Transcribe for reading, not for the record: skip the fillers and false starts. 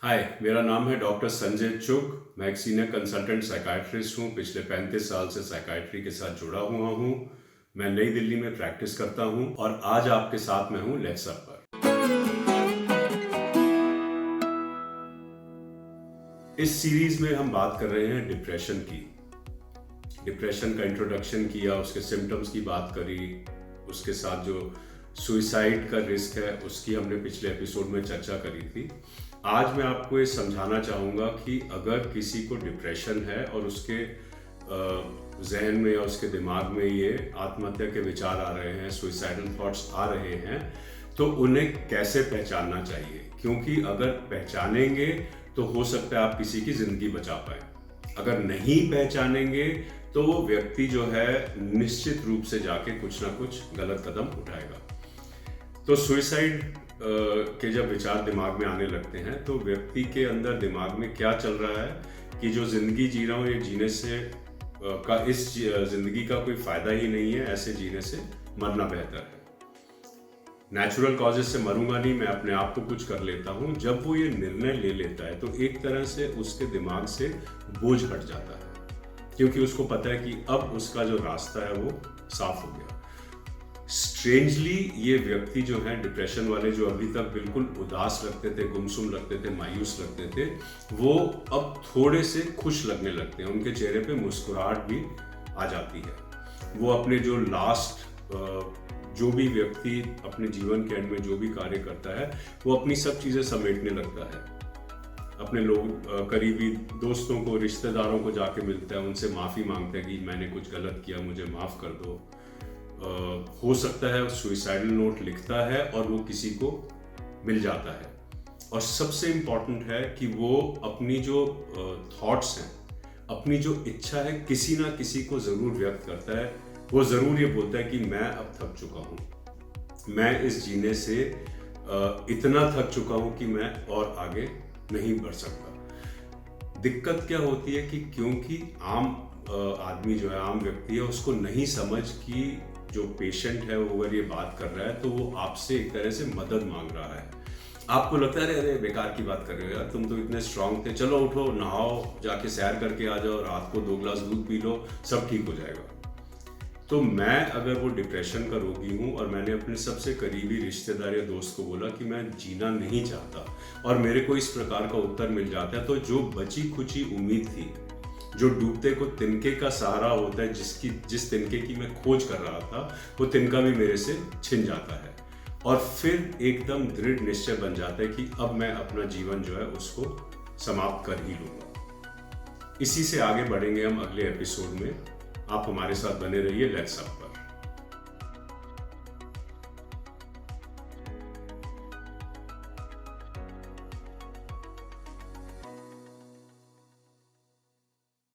हाय, मेरा नाम है डॉक्टर संजय चुग। मैं एक सीनियर कंसल्टेंट साइकाइट्रिस्ट हूँ। पिछले 35 साल से साइकाइट्री के साथ जुड़ा हुआ हूँ। मैं नई दिल्ली में प्रैक्टिस करता हूँ और आज आपके साथ मैं हूँ लेट्स अप पर। इस सीरीज में हम बात कर रहे हैं डिप्रेशन की। डिप्रेशन का इंट्रोडक्शन किया, उसके सिम्टम्स की बात करी, उसके साथ जो सुइसाइड का रिस्क है उसकी हमने पिछले एपिसोड में चर्चा करी थी। आज मैं आपको ये समझाना चाहूँगा कि अगर किसी को डिप्रेशन है और उसके जहन में या उसके दिमाग में ये आत्महत्या के विचार आ रहे हैं, सुइसाइडल थॉट्स आ रहे हैं, तो उन्हें कैसे पहचानना चाहिए। क्योंकि अगर पहचानेंगे तो हो सकता है आप किसी की ज़िंदगी बचा पाए। अगर नहीं पहचानेंगे तो वो व्यक्ति जो है निश्चित रूप से जाके कुछ ना कुछ गलत कदम उठाएगा। तो सुइसाइड के जब विचार दिमाग में आने लगते हैं तो व्यक्ति के अंदर दिमाग में क्या चल रहा है कि जो जिंदगी जी रहा हूँ ये जीने से इस जिंदगी का कोई फायदा ही नहीं है, ऐसे जीने से मरना बेहतर है। नेचुरल कॉजेज से मरूंगा नहीं, मैं अपने आप को कुछ कर लेता हूँ। जब वो ये निर्णय ले लेता है तो एक तरह से उसके दिमाग से बोझ हट जाता है, क्योंकि उसको पता है कि अब उसका जो रास्ता है वो साफ हो गया। स्ट्रेंजली ये व्यक्ति जो है डिप्रेशन वाले, जो अभी तक बिल्कुल उदास लगते थे, गुमसुम लगते थे, मायूस लगते थे, वो अब थोड़े से खुश लगने लगते हैं। उनके चेहरे पे मुस्कुराहट भी आ जाती है। वो अपने जो लास्ट जो भी व्यक्ति अपने जीवन के एंड में जो भी कार्य करता है वो अपनी सब चीज़ें समेटने लगता है। अपने लोग करीबी दोस्तों को, रिश्तेदारों को जाके मिलता है, उनसे माफ़ी मांगता है कि मैंने कुछ गलत किया, मुझे माफ़ कर दो। हो सकता है सुइसाइडल नोट लिखता है और वो किसी को मिल जाता है। और सबसे इम्पॉर्टेंट है कि वो अपनी जो थॉट्स हैं, अपनी जो इच्छा है, किसी ना किसी को ज़रूर व्यक्त करता है। वो ज़रूर ये बोलता है कि मैं अब थक चुका हूँ, मैं इस जीने से इतना थक चुका हूँ कि मैं और आगे नहीं बढ़ सकता। दिक्कत क्या होती है कि क्योंकि आम आदमी जो है, आम व्यक्ति है, उसको नहीं समझ कि जो पेशेंट है वो अगर ये बात कर रहा है तो वो आपसे एक तरह से मदद मांग रहा है। आपको लगता है अरे बेकार की बात कर रहे हो यार, तुम तो इतने स्ट्रांग थे, चलो उठो, नहाओ, जाके सैर करके आ जाओ, रात को 2 ग्लास दूध पी लो, सब ठीक हो जाएगा। तो मैं अगर वो डिप्रेशन का रोगी हूँ और मैंने अपने सबसे करीबी रिश्तेदार या दोस्त को बोला कि मैं जीना नहीं चाहता और मेरे को इस प्रकार का उत्तर मिल जाता है, तो जो बची खुची उम्मीद थी, जो डूबते को तिनके का सहारा होता है, जिस तिनके की मैं खोज कर रहा था, वो तिनका भी मेरे से छिन जाता है। और फिर एकदम दृढ़ निश्चय बन जाता है कि अब मैं अपना जीवन जो है उसको समाप्त कर ही लूँगा। इसी से आगे बढ़ेंगे हम अगले एपिसोड में। आप हमारे साथ बने रहिए लेट्स अप पर।